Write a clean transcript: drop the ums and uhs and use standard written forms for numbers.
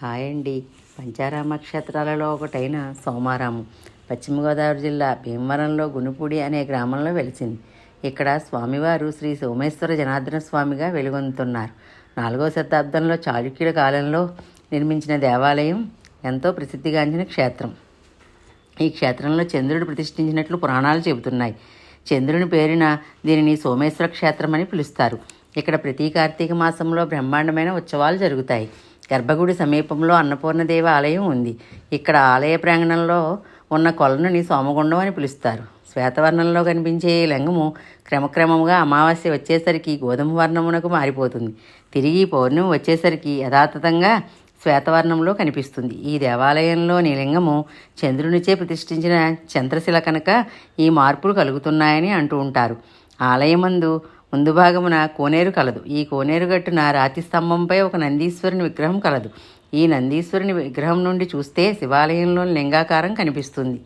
Hi అండి. పంచారామ క్షేత్రాలలో ఒకటైన సోమారాము పశ్చిమ గోదావరి జిల్లా భీమవరంలో గునుపూడి అనే గ్రామంలో వెలిసింది. ఇక్కడ స్వామివారు శ్రీ సోమేశ్వర జనార్దన స్వామిగా వెలుగొందుతున్నారు. 4వ శతాబ్దంలో చాళుక్యుల కాలంలో నిర్మించిన దేవాలయం ఎంతో ప్రసిద్ధిగాంచిన క్షేత్రం. ఈ క్షేత్రంలో చంద్రుడు ప్రతిష్ఠించినట్లు పురాణాలు చెబుతున్నాయి. చంద్రుని పేరున దీనిని సోమేశ్వర క్షేత్రం అని పిలుస్తారు. ఇక్కడ ప్రతి కార్తీక మాసంలో బ్రహ్మాండమైన ఉత్సవాలు జరుగుతాయి. గర్భగుడి సమీపంలో అన్నపూర్ణదేవి ఆలయం ఉంది. ఇక్కడ ఆలయ ప్రాంగణంలో ఉన్న కొలనుని సోమగుండం అని పిలుస్తారు. శ్వేతవర్ణంలో కనిపించే ఈ లింగము క్రమక్రమంగా అమావాస్య వచ్చేసరికి గోధుమ వర్ణమునకు మారిపోతుంది. తిరిగి పౌర్ణమి వచ్చేసరికి యథాతథంగా శ్వేతవర్ణంలో కనిపిస్తుంది. ఈ దేవాలయంలోని లింగము చంద్రునిచే ప్రతిష్ఠించిన చంద్రశిల కనుక ఈ మార్పులు కలుగుతున్నాయని అంటూ ఉంటారు. ఆలయమందు ముందు భాగమున కోనేరు కలదు. ఈ కోనేరు గట్టున రాతి స్తంభంపై ఒక నందీశ్వరుని విగ్రహం కలదు. ఈ నందీశ్వరుని విగ్రహం నుండి చూస్తే శివాలయంలోని లింగాకారం కనిపిస్తుంది.